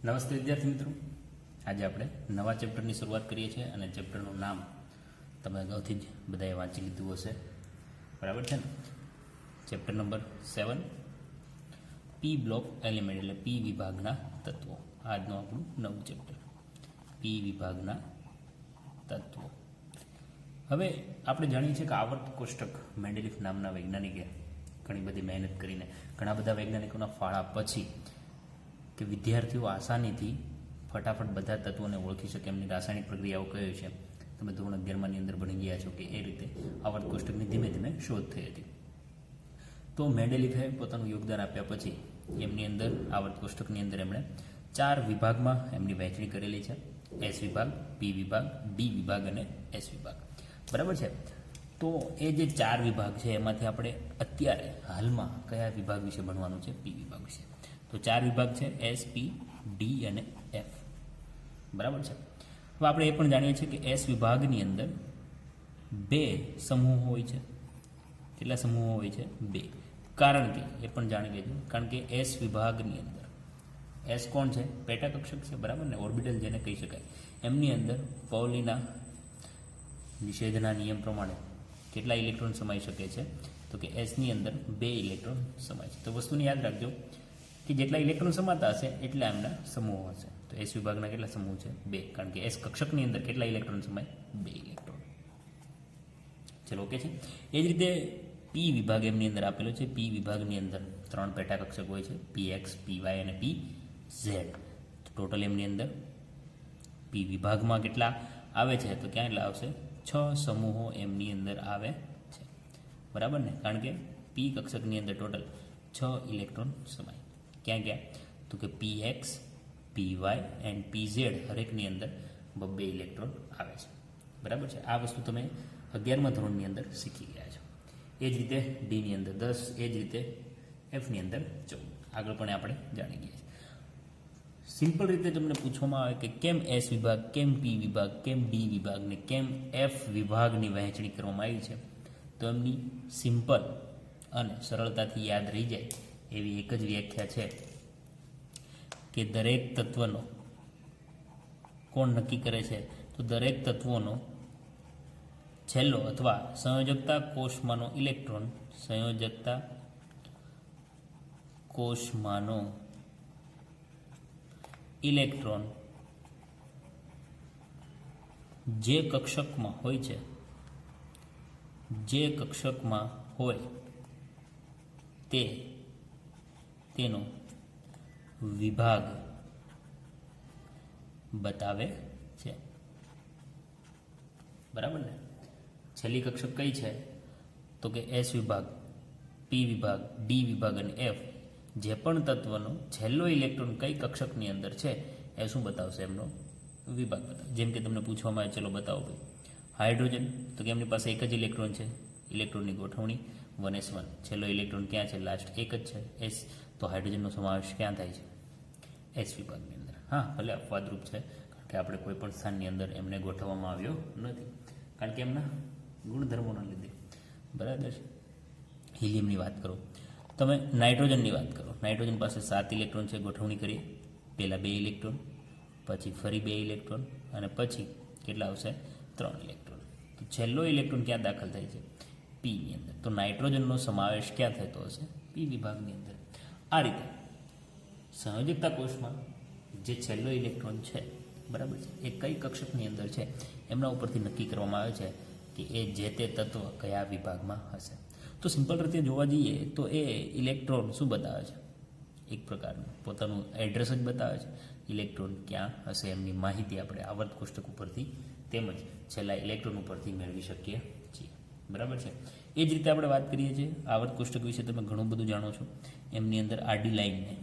નમસ્તે વિદ્યાર્થી મિત્રો, આજે આપણે નવા ચેપ્ટરની શરૂઆત કરીએ છીએ અને ચેપ્ટરનું નામ તમે અગાઉથી જ બધાએ વાંચી લીધું હશે, બરાબર છે ને? ચેપ્ટર નંબર 7 પી બ્લોક એલિમેન્ટ એટલે પી વિભાગના તત્વો. આજનું આપણું નવું ચેપ્ટર પી વિભાગના તત્વો. હવે આપણે જાણીએ છીએ કે આવર્ત કોષ્ટક મેન્ડેલિફ નામના વૈજ્ઞાનિકે ઘણી બધી મહેનત કરીને ઘણા બધા વૈજ્ઞાનિકોના ફાળા પછી કે વિદ્યાર્થીઓ આસાનીથી ફટાફટ બધા તત્વોને ઓળખી શકે એમની રાસાયણિક પ્રક્રિયાઓ કઈ છે. તમે ધોરણ 11માની અંદર ભણી ગયા છો કે એ રીતે આવર્ત કોષ્ટકની ધીમે ધીમે શોધ થઈ હતી. તો મેન્ડેલિફે પોતાનું યોગદાન આપ્યા પછી એમની અંદર આવર્ત કોષ્ટકની અંદર એમણે 4 વિભાગમાં એમની વહેંચણી કરેલી છે: એસ વિભાગ, પી વિભાગ, ડી વિભાગ અને એસ વિભાગ, બરાબર છે? તો એ જે 4 વિભાગ છે એમાંથી આપણે અત્યારે હાલમાં કયા વિભાગ વિશે ભણવાનું છે? પી વિભાગ વિશે. તો 4 વિભાગ છે: એસ, પી, ડી અને એફ, બરાબર છે? હવે આપણે એ પણ જાણીએ છીએ કે એસ વિભાગની અંદર 2 સમૂહો હોય છે. કેટલા સમૂહો હોય છે? 2. કારણ કે એ પણ જાણી લેજો, કારણ કે એસ વિભાગની અંદર એસ કોણ છે? પેટા કક્ષક છે, બરાબર ને? ઓર્બિટલ જેને કહી શકાય. એમની અંદર પૌલીના નિષેધના નિયમ પ્રમાણે કેટલા ઇલેક્ટ્રોન સમાઈ શકે છે? તો કે એસની અંદર 2 ઇલેક્ટ્રોન સમાય છે. તો વસ્તુને યાદ રાખજો કે જેટલા ઇલેક્ટ્રોન સમાતા હશે એટલા એમના સમૂહો હશે. તો એસ વિભાગના કેટલા સમૂહ છે? 2. કારણ કે એસ કક્ષકની અંદર કેટલા ઇલેક્ટ્રોન સમાય? 2 ઇલેક્ટ્રોન. ચલો, ઓકે છે. એ જ રીતે પી વિભાગ એમની અંદર આપેલો છે. પી વિભાગની અંદર 3 પેટા કક્ષક હોય છે: પી એક્સ, પી વાય અને પી ઝેડ. ટોટલ એમની અંદર પી વિભાગમાં કેટલા આવે છે? તો ક્યાં એટલા આવશે? 6 સમૂહો એમની અંદર આવે છે, બરાબર ને? કારણ કે પી કક્ષકની અંદર ટોટલ 6 ઇલેક્ટ્રોન સમાય. ક્યાં ક્યાં? તો કે p x, p y and p z હરેકની અંદર 2 ઇલેક્ટ્રોન આવે છે, બરાબર છે? આ વસ્તુ તમે 11મા ધોરણની અંદર શીખી ગયા છો. એ જ રીતે ડીની અંદર 10, એ જ રીતે એફની અંદર 14. આગળ પણ આપણે જાણી ગયા છીએ. સિમ્પલ રીતે તમને પૂછવામાં આવે કે કેમ એસ વિભાગ, કેમ પી વિભાગ, કેમ ડી વિભાગ ને કેમ એફ વિભાગની વહેંચણી કરવામાં આવી છે, તો એમની સિમ્પલ અને સરળતાથી યાદ રહી જાય એવી એક જ વ્યાખ્યા છે કે દરેક તત્વનો કોણ નક્કી કરે છે? તો દરેક તત્વોનો છેલ્લો અથવા સંયોજકતા કોષમાંનો ઇલેક્ટ્રોન, સંયોજકતા કોષમાંનો ઇલેક્ટ્રોન જે કક્ષકમાં હોય છે, જે કક્ષકમાં હોય તેનો વિભાગ બતાવે છે, બરાબર ને? છેલ્લી કક્ષક કઈ છે? તો કે એસ વિભાગ, પી વિભાગ, ડી વિભાગ અને એફ. જે પણ તત્વનો છેલ્લો ઇલેક્ટ્રોન કઈ કક્ષકની અંદર છે એ શું બતાવશે? એમનો વિભાગ બતાવે. જેમ કે તમને પૂછવામાં આવે, ચલો બતાવો ભાઈ, હાઇડ્રોજન, તો કે એમની પાસે એક જ ઇલેક્ટ્રોન છે. ઇલેક્ટ્રોનની ગોઠવણી 1s1. છેલ્લો ઇલેક્ટ્રોન ક્યાં છે? લાસ્ટ એક જ છે, એસ. તો હાઇડ્રોજનનો સમાવેશ ક્યાં થાય છે? એસ વિભાગની અંદર. હા, ભલે અપવાદરૂપ છે, કારણ કે આપણે કોઈ પણ સ્થાનની અંદર એમને ગોઠવવામાં આવ્યો નથી, કારણ કે એમના ગુણધર્મોના લીધે, બરાબર છે? હિલિયમની વાત કરો, તમે નાઇટ્રોજનની વાત કરો. નાઇટ્રોજન પાસે 7 ઇલેક્ટ્રોન છે. ગોઠવણી કરીએ, પહેલાં 2 ઇલેક્ટ્રોન, પછી ફરી 2 ઇલેક્ટ્રોન અને પછી કેટલા આવશે? 3 ઇલેક્ટ્રોન. તો છેલ્લો ઇલેક્ટ્રોન ક્યાં દાખલ થાય છે? પીની અંદર. તો નાઇટ્રોજનનો સમાવેશ ક્યાં થતો હશે? પી વિભાગની અંદર. આ રીતે સંયોજકતા કોષમાં જે છેલ્લો ઇલેક્ટ્રોન છે, બરાબર છે, એ કઈ કક્ષકની અંદર છે એમના ઉપરથી નક્કી કરવામાં આવે છે કે એ જે તે તત્વ કયા વિભાગમાં હશે. તો સિમ્પલ રીતે જોવા જઈએ તો એ ઇલેક્ટ્રોન શું બતાવે છે? એક પ્રકારનું પોતાનું એડ્રેસ જ બતાવે છે. ઇલેક્ટ્રોન ક્યાં હશે એમની માહિતી આપણે આવર્ત કોષ્ટક ઉપરથી તેમજ છેલ્લા ઇલેક્ટ્રોન ઉપરથી મેળવી શકીએ છીએ, બરાબર છે? એ જ રીતે આપણે વાત કરીએ છીએ આવર્ત કોષ્ટક વિશે. તમે ઘણું બધું જાણો છો. એમની અંદર આડી લાઈનને,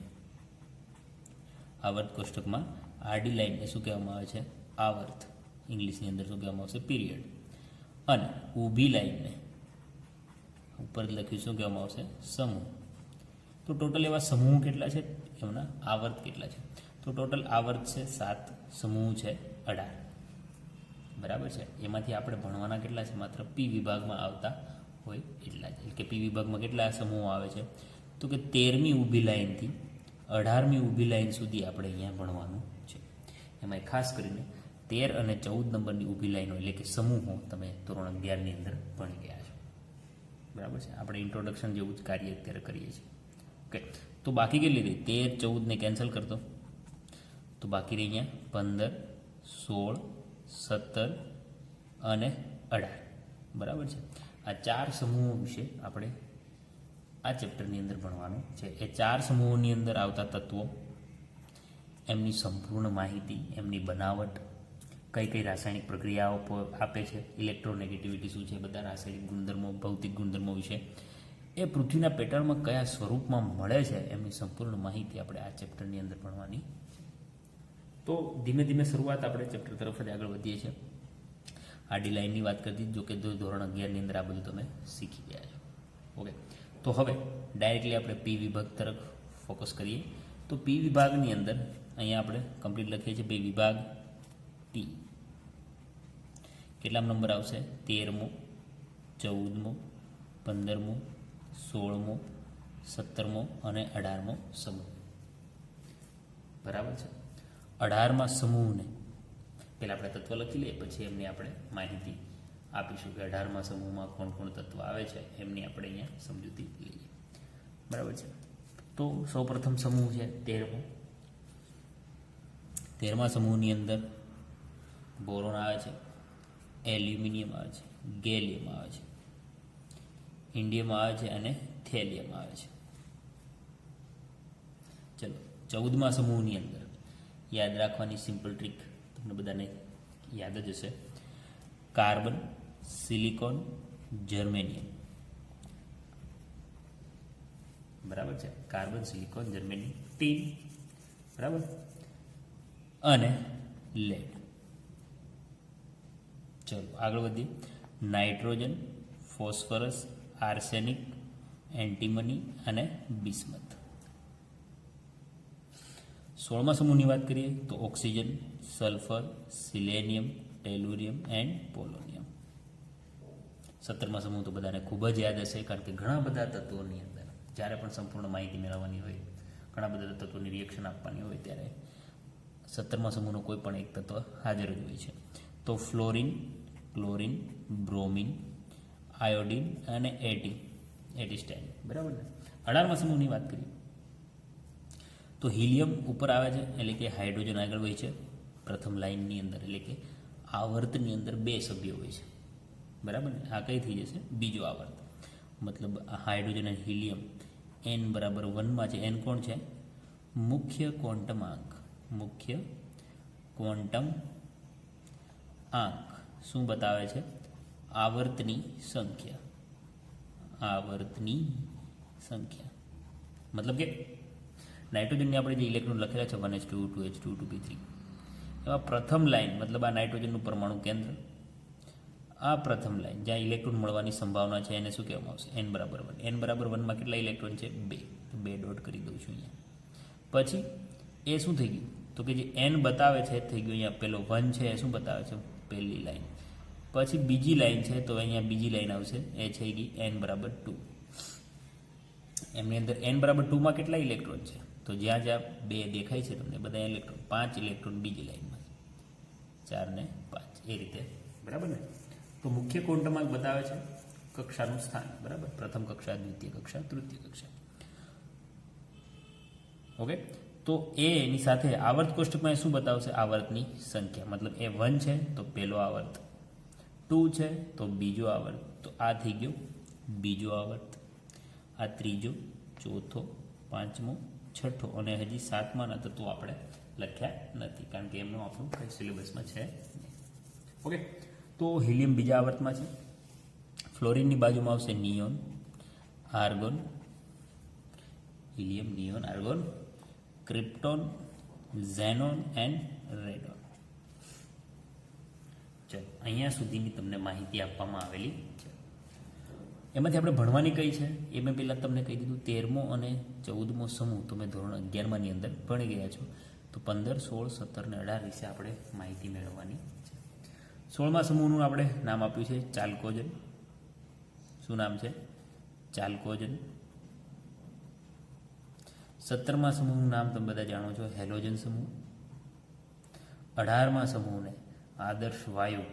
આવર્ત કોષ્ટકમાં આડી લાઈનને શું કહેવામાં આવે છે? આવર્ત. ઇંગ્લિશની અંદર શું કહેવામાં આવશે? પીરિયડ. અને ઊભી લાઈનને ઉપર લખ્યું શું કહેવામાં આવશે? સમૂહ. તો ટોટલ એવા સમૂહ કેટલા છે? એમના આવર્ત કેટલા છે? તો ટોટલ આવર્ત છે 7, સમૂહ છે 18, બરાબર છે? એમાંથી આપણે ભણવાના કેટલા છે? માત્ર પી વિભાગમાં આવતા હોય એટલા જ. એટલે કે પી વિભાગમાં કેટલા સમૂહો આવે છે? તો કે 13મી ઊભી લાઈનથી 18મી ઊભી લાઈન સુધી આપણે અહીંયા ભણવાનું છે. એમાં ખાસ કરીને 13 અને 14 નંબરની ઊભી લાઈનો એટલે કે સમૂહો તમે ધોરણ 11ની અંદર ભણી ગયા છો. બરાબર છે. આપણે ઇન્ટ્રોડક્શન જેવું જ કાર્ય અત્યારે કરીએ છીએ. ઓકે, તો બાકી કેટલી રહી? 13, 14 ને કેન્સલ કરતો તો બાકી રહી અહીંયા 15, 16, 17 અને 18. બરાબર છે. આ 4 સમૂહો વિશે આપણે આ ચેપ્ટરની અંદર ભણવાનું છે. એ 4 સમૂહોની અંદર આવતા તત્વો, એમની સંપૂર્ણ માહિતી, એમની બનાવટ, કઈ કઈ રાસાયણિક પ્રક્રિયાઓ આપે છે, ઇલેક્ટ્રોનેગેટિવિટી શું છે, બધા રાસાયણિક ગુણધર્મો, ભૌતિક ગુણધર્મો વિશે, એ પૃથ્વીના પેટર્નમાં કયા સ્વરૂપમાં મળે છે, એમની સંપૂર્ણ માહિતી આપણે આ ચેપ્ટરની અંદર ભણવાની. તો ધીમે ધીમે શરૂઆત આપણે ચેપ્ટર તરફ જ આગળ વધીએ છીએ. આડી લાઈનની વાત કરતી, જો કે ધોરણ 11ની અંદર આ બધું તમે શીખી ગયા છો. ઓકે, તો હવે ડાયરેક્ટલી આપણે પી વિભાગ તરફ ફોકસ કરીએ. તો પી વિભાગની અંદર અહીંયા આપણે કમ્પ્લીટ લખીએ છીએ બે વિભાગ ટી. કેટલામ નંબર આવશે? 13મો, 14મો, 15મો, 16મો, 17મો અને 18મો સમૂહ. બરાબર છે. 18મા સમૂહને પહેલાં આપણે તત્વ લખી લઈએ, પછી એમની આપણે માહિતી આપીશું કે 18મા સમૂહમાં કોણ કોણ તત્વ આવે છે, એમની આપણે અહીંયા સમજૂતી લઈએ. બરાબર છે. તો સૌપ્રથમ સમૂહ છે 13મો. 13મા સમૂહની અંદર બોરોન આવે છે, એલ્યુમિનિયમ આવે છે, ગેલિયમ આવે છે, ઇન્ડિયમ આવે છે અને થેલિયમ આવે છે. ચલો, 14મા સમૂહની અંદર યાદ રાખવાની સિમ્પલ ટ્રીક તમને બધાને યાદ જ હશે. Carbon, silicon, germanium. બરાબર છે. Carbon, silicon, germanium, tin. બરાબર. અને લેડ. ચલો આગળ વધીએ. નાઇટ્રોજન, ફોસ્ફરસ, આર્સેનિક, એન્ટીમની અને બિસ્મથ. 16મા સમૂહની વાત કરીએ તો oxygen, sulphur, સિલેનિયમ, tellurium and polonium. 17મા સમૂહ તો બધાને ખૂબ જ યાદ હશે, કારણ કે ઘણા બધા તત્વોની અંદર જ્યારે પણ સંપૂર્ણ માહિતી મેળવવાની હોય, ઘણા બધા તત્વોની રિએક્શન આપવાની હોય, ત્યારે 17મા સમૂહનો કોઈ પણ એક તત્વ હાજર જ હોય છે. તો ફ્લોરિન, ક્લોરિન, બ્રોમિન, આયોડિન અને એટીસ્ટાઇન. બરાબર ને. 18મા સમૂહની વાત કરીએ તો હિલિયમ ઉપર આવે છે, એટલે કે હાઇડ્રોજન આગળ હોય છે પ્રથમ લાઇનની અંદર, એટલે કે આવર્તની અંદર 2 સભ્યો હોય છે. બરાબર ને. આ કઈ થઈ જશે? બીજો આવર્ત. મતલબ હાઇડ્રોજન અને હિલિયમ n બરાબર 1માં છે. n કોણ છે? મુખ્ય ક્વોન્ટમ આંક. મુખ્ય ક્વોન્ટમ આંક શું બતાવે છે? આવર્તની સંખ્યા. આવર્તની સંખ્યા મતલબ કે નાઇટ્રોજનની આપણે જે ઇલેક્ટ્રોન લખેલા છે 1s2 2h2 2p3, એમાં પ્રથમ લાઇન મતલબ આ નાઇટ્રોજનનું પરમાણુ કેન્દ્ર, આ પ્રથમ લાઇન જ્યાં ઇલેક્ટ્રોન મળવાની સંભાવના છે એને શું કહેવામાં આવશે? n બરાબર 1. n બરાબર 1માં કેટલા ઇલેક્ટ્રોન છે? 2. તો 2 ડોટ કરી દઉં છું અહીંયા. પછી એ શું થઈ ગયું? તો કે જે n બતાવે છે થઈ ગયું અહીંયા પેલો 1 છે, એ શું બતાવે છે? પહેલી લાઇન. પછી બીજી લાઇન છે, તો અહીંયા બીજી લાઇન આવશે, એ થઈ ગઈ n બરાબર 2. એમની અંદર n બરાબર 2માં કેટલા ઇલેક્ટ્રોન છે? તો જ્યાં જ્યાં 2 દેખાય છે તમને બધા ઇલેક્ટ્રોન, 5 ઇલેક્ટ્રોન બીજી લાઇનમાં, 4 ને 5 એ રીતે. બરાબર ને. તો મુખ્ય ક્વોન્ટમ બતાવે છે કક્ષાનું સ્થાન. બરાબર. પ્રથમ કક્ષા, દ્વિતીય કક્ષા, તૃતીય કક્ષા. ઓકે. તો એની સાથે આવર્ત કોષ્ટકમાં એ શું બતાવશે? આવર્તની સંખ્યા. મતલબ એ 1 છે તો પહેલો આવર્ત, 2 છે તો બીજો આવર્ત, તો આ થઈ ગયો બીજો આવર્ત, આ ત્રીજો, ચોથો, પાંચમો, છઠ્ઠો અને હજી 7માના તત્વો આપણે લખ્યા નથી, કારણ કે એમનું આપણું કઈ સિલેબસમાં છે નહીં. ઓકે. તો હિલિયમ બીજા આવર્તમાં છે. ફ્લોરિનની બાજુમાં આવશે neon, argon, helium, neon, argon, krypton, xenon and radon. ચલો, અહીંયા સુધીની તમને માહિતી આપવામાં આવેલી છે. એમાંથી આપણે ભણવાની કઈ છે એ મેં પહેલાં તમને કહી દીધું. 13મો અને 14મો સમૂહ તમે ધોરણ 11માની અંદર ભણી ગયા છો. તો 15, 16, 17 અને 18 વિશે આપણે માહિતી મેળવવાની છે. 16મા સમૂહનું આપણે નામ આપ્યું છે ચાલ્કોજન. શું નામ છે? ચાલ્કોજન. 17મા સમૂહનું નામ તમે બધા જાણો છો, હેલોજન સમૂહ. 18મા સમૂહને આદર્શ વાયુ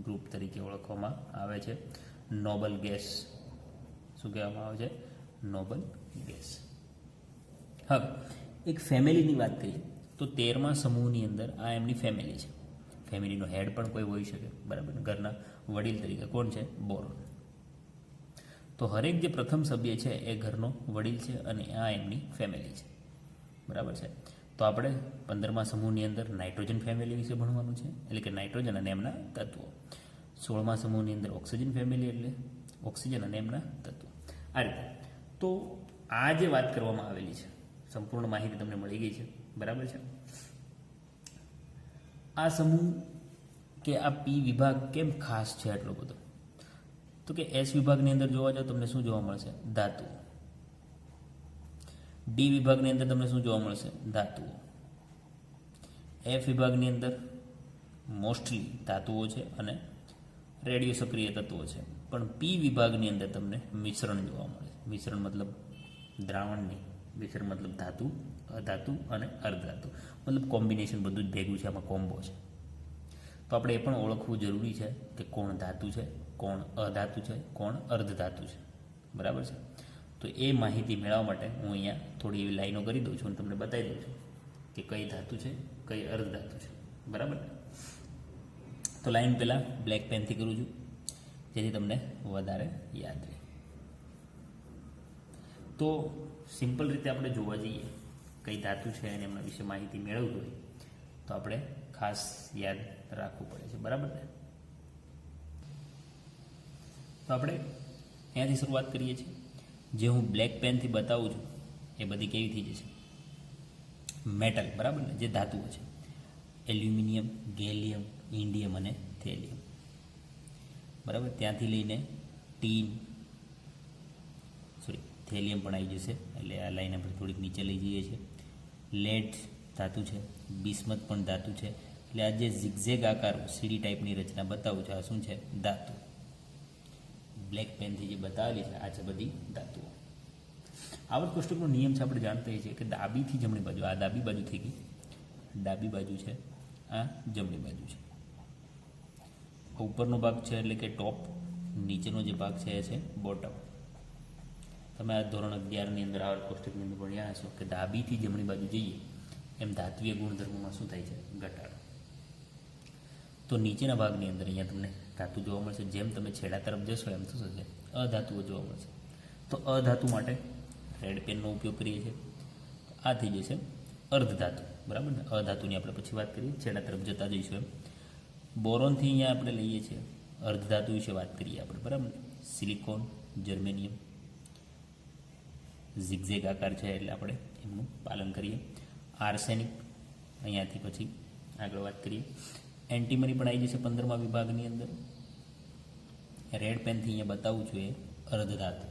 ગ્રુપ તરીકે ઓળખવામાં આવે છે. નોબલ ગેસ શું કહેવામાં આવે છે? Noble gas. હવે એક ફેમિલીની વાત કરીએ તો 13મા સમૂહની અંદર આ એમની ફેમિલી છે. ફેમિલીનો હેડ પણ કોઈ હોઈ શકે, બરાબર. ઘરના વડીલ તરીકે કોણ છે? બોરોન. તો હરેક જે પ્રથમ સભ્ય છે એ ઘરનો વડીલ છે અને આ એમની ફેમિલી છે, બરાબર છે. તો આપણે 15મા સમૂહની અંદર નાઇટ્રોજન ફેમિલી વિશે ભણવાનું છે, એટલે કે નાઇટ્રોજન અને એમના તત્વો. 16મા સમૂહની અંદર ઓક્સિજન ફેમિલી એટલે ઓક્સિજન અને એમના તત્વો. આ રીતે તો આ જે વાત કરવામાં આવેલી છે સંપૂર્ણ માહિતી તમને મળી ગઈ છે, બરાબર છે. આ સમૂહ કે આ પી વિભાગ કેમ ખાસ છે આટલો બધો? તો કે એસ વિભાગની અંદર જોવા જાઓ તમને શું જોવા મળશે? ધાતુઓ. ડી વિભાગની અંદર તમને શું જોવા મળશે? ધાતુઓ. એફ વિભાગની અંદર મોસ્ટલી ધાતુઓ છે અને રેડિયો સક્રિય તત્વો છે. પણ પી વિભાગની અંદર તમને મિશ્રણ જોવા મળે છે. મિશ્રણ મતલબ દ્રાવણની, મિશ્રણ મતલબ ધાતુ, અધાતુ અને અર્ધધાતુ, મતલબ કોમ્બિનેશન બધું જ ભેગું છે, આમાં કોમ્બો છે. તો આપણે એ પણ ઓળખવું જરૂરી છે કે કોણ ધાતુ છે, કોણ અધાતુ છે, કોણ અર્ધધાતુ છે, બરાબર છે. તો એ માહિતી મેળવવા માટે હું અહીંયા થોડી એવી લાઈનો કરી દઉં છું અને તમને બતાવી દઉં છું કે કઈ ધાતુ છે, કઈ અર્ધધાતુ છે, બરાબર. તો લાઈન પહેલાં બ્લેક પેનથી કરું છું જેથી તમને વધારે યાદ રહે. તો સિમ્પલ રીતે આપણે જોવા જઈએ કઈ ધાતુ છે અને એમના વિશે માહિતી મેળવવી હોય તો આપણે ખાસ યાદ રાખવું પડે છે, બરાબર ને. તો આપણે અહીંયાથી શરૂઆત કરીએ છીએ. જે હું બ્લેક પેનથી બતાવું છું એ બધી કેવી થઈ જશે? મેટલ, બરાબર ને, જે ધાતુઓ છે. એલ્યુમિનિયમ, ગેલિયમ, ઇન્ડિયમ અને થેલિયમ, બરાબર. ત્યાંથી લઈને ટીન, થેલિયમ પણ આવી જશે, એટલે આ લાઈન આપણે થોડીક નીચે લઈ જઈએ છીએ. લેડ ધાતુ છે, બિસ્મથ પણ ધાતુ છે. એટલે આ જે ઝિગઝેગ આકાર સીડી ટાઈપની રચના બતાવું છું આ શું છે? ધાતુ. બ્લેક પેનથી જે બતાવેલી છે આ છે બધી ધાતુઓ. આવર્ત કોષ્ટકનો નિયમ છે, આપણે જાણતા છીએ કે ડાબીથી જમણી બાજુ, આ ડાબી બાજુ થઈ ગઈ, ડાબી બાજુ છે, આ જમણી બાજુ છે. ઉપરનો ભાગ છે એટલે કે ટોપ, નીચેનો જે ભાગ છે એ છે બોટમ. તમે આ ધોરણ 11ની અંદર આવર્ત કોષ્ટકની અંદર ભણ્યા હશો કે ડાબીથી જમણી બાજુ જઈએ એમ ધાત્વીય ગુણધર્મોમાં શું થાય છે? ઘટાડો. તો નીચેના ભાગની અંદર અહીંયા તમને ધાતુ જોવા મળશે. જેમ તમે છેડા તરફ જશો એમ શું થશે? અધાતુઓ જોવા મળશે. તો અધાતુ માટે રેડ પેનનો ઉપયોગ કરીએ છીએ. આ થઈ જશે અર્ધધાતુ, બરાબર ને. અધાતુની આપણે પછી વાત કરીએ, છેડા તરફ જતા જઈશું એમ. બોરોનથી અહીંયા આપણે લઈએ છીએ, અર્ધધાતુ વિશે વાત કરીએ આપણે, બરાબર. સિલિકોન, જર્મેનિયમ, ઝિગઝેગ આકાર છે એટલે આપણે એમનું પાલન કરીએ. આર્સેનિક અહીંયાથી પછી આગળ વાત કરીએ. એન્ટીમની પણ આવી જશે 15મા વિભાગની અંદર. રેડ પેનથી અહીંયા બતાવું છું એ અર્ધધાતુ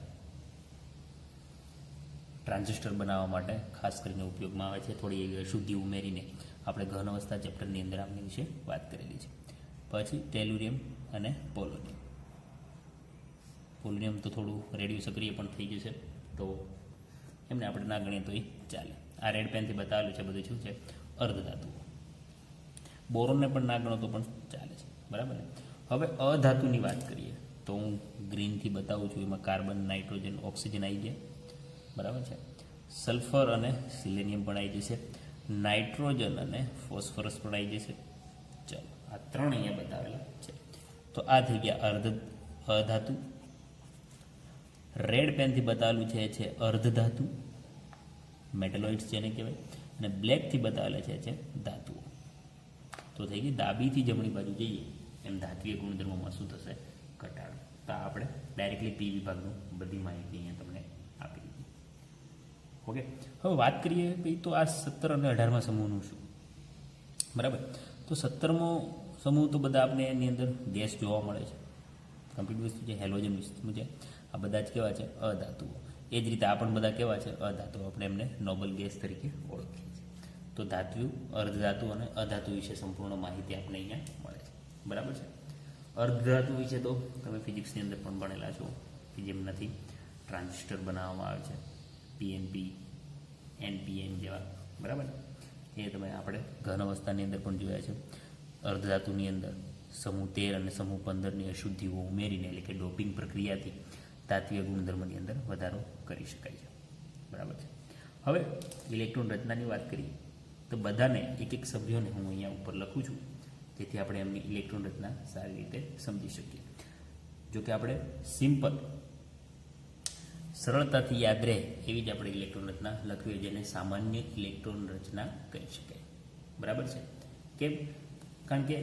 ટ્રાન્ઝિસ્ટર બનાવવા માટે ખાસ કરીને ઉપયોગમાં આવે છે. થોડી એવી અશુદ્ધિ ઉમેરીને આપણે ઘન અવસ્થા ચેપ્ટરની અંદર આમની વિશે વાત કરેલી છે. પછી ટેલુરિયમ અને પોલોનિયમ. પોલોનિયમ તો થોડું રેડિયો સક્રિય પણ થઈ જશે, તો એમને આપણે ના ગણીએ તો એ ચાલે. આ રેડ પેનથી બતાવેલું છે બધું શું છે? અર્ધધાતુ. બોરોનને પણ ના ગણો તો પણ ચાલે છે, બરાબર ને. હવે અધાતુની વાત કરીએ તો હું ગ્રીનથી બતાવું છું. એમાં કાર્બન, નાઇટ્રોજન, ઓક્સિજન આવી જાય, બરાબર છે. સલ્ફર અને સિલેનિયમ પણ આવી જશે. નાઇટ્રોજન અને ફોસ્ફરસ પણ આવી જશે. ચાલો, આ ત્રણ અહીંયા બતાવેલા છે. તો આ થઈ ગયા અધાતુ. રેડ પેનથી બતાવેલું છે અર્ધધાતુ, મેટલોઇડ્સ જેને કહેવાય. અને બ્લેકથી બતાવેલા છે ધાતુઓ. તો થઈ ગઈ ડાબીથી જમણી બાજુ જઈએ એમ ધાત્વીય ગુણધર્મોમાં શું થશે? ઘટાડો. તો આપણે ડાયરેક્ટલી પી વિભાગનું બધી માહિતી અહીંયા તમને આપી દીધી. ઓકે, હવે વાત કરીએ ભાઈ તો આ 17 અને 18મા સમૂહનું શું, બરાબર. તો 17મો સમૂહ તો બધા આપણે એની અંદર ગેસ જોવા મળે છે. કમ્પ્લીટ વસ્તુ છે, હેલોજન વસ્તુ છે. આ બધા જ કેવા છે? અધાતુઓ. એ જ રીતે આ પણ બધા કેવા છે? અધાતુઓ. આપણે એમને નોબલ ગેસ તરીકે ઓળખીએ છીએ. તો ધાતુ, અર્ધધાતુ અને અધાતુ વિશે સંપૂર્ણ માહિતી આપણે અહીંયા મળે છે, બરાબર છે. અર્ધધાતુ વિશે તો તમે ફિઝિક્સની અંદર પણ ભણેલા છો કે જેમનાથી ટ્રાન્ઝિસ્ટર બનાવવામાં આવે છે. પીએનપી, NPN જેવા, બરાબર. એ તમે આપણે ઘન અવસ્થાની અંદર પણ જોયા છે. અર્ધધાતુની અંદર સમૂહ 13 અને સમૂહ 15ની અશુદ્ધિઓ ઉમેરીને, એટલે કે ડોપિંગ પ્રક્રિયાથી તાત્વિય ગુણધર્મની અંદર વધારો કરી શકાય છે, બરાબર છે. હવે ઇલેક્ટ્રોન રચનાની વાત કરીએ તો બધાને એક એક સભ્યોને હું અહીંયા ઉપર લખું છું, જેથી આપણે એમની ઇલેક્ટ્રોન રચના સારી રીતે સમજી શકીએ. જો કે આપણે સિમ્પલ સરળતાથી યાદ રહે એવી જ આપણે ઇલેક્ટ્રોન રચના લખવી, જેને સામાન્ય ઇલેક્ટ્રોન રચના કહી શકાય, બરાબર છે. કેમ? કારણ કે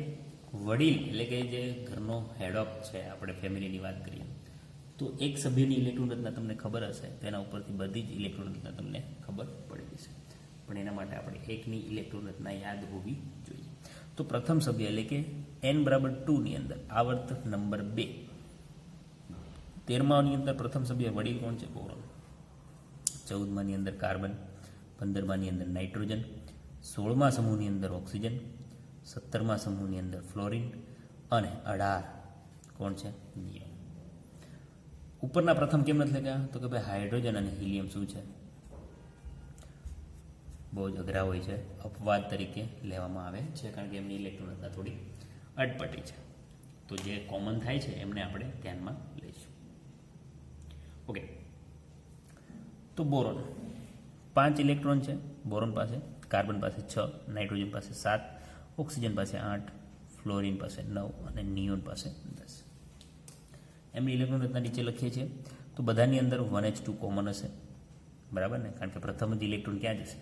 વડીલ એટલે કે જે ઘરનો હેડ ઓફ છે, આપણે ફેમિલીની વાત કરીએ તો એક સભ્યની ઇલેક્ટ્રોન રચના તમને ખબર હશે તો એના ઉપરથી બધી જ ઇલેક્ટ્રોન રચના તમને ખબર પડી જશે. પણ એના માટે આપણે એકની ઇલેક્ટ્રોન રચના યાદ હોવી જોઈએ. તો પ્રથમ સભ્ય એટલે કે n બરાબર 2ની અંદર આવર્ત નંબર 2, 13માની અંદર પ્રથમ સભ્ય વડીલ કોણ છે? બોરોન. 14માની અંદર કાર્બન, 15માની અંદર નાઇટ્રોજન, 16મા સમૂહની અંદર ઓક્સિજન, 17મા સમૂહની અંદર ફ્લોરિન અને 18 કોણ છે? નિયોન. ઉપરના પ્રથમ કેમ નથી લખ્યા? તો કે ભાઈ હાઇડ્રોજન અને હિલિયમ શું છે? બહુ જ અઘરા હોય છે, અપવાદ તરીકે લેવામાં આવે છે, કારણ કે એમની ઇલેક્ટ્રોન રચના થોડી અટપટી છે. તો જે કોમન થાય છે એમને આપણે ધ્યાનમાં લઈશું. ઓકે, તો બોરોન 5 ઇલેક્ટ્રોન છે બોરોન પાસે, કાર્બન પાસે 6, નાઇટ્રોજન પાસે 7, ઓક્સિજન પાસે 8, ફ્લોરિન પાસે 9 અને નિયોન પાસે 10. એમની ઇલેક્ટ્રોન રચના નીચે લખીએ છીએ. તો બધાની અંદર 1h2 કોમન હશે, બરાબર ને? કારણ કે પ્રથમ જ ઇલેક્ટ્રોન ક્યાં જશે?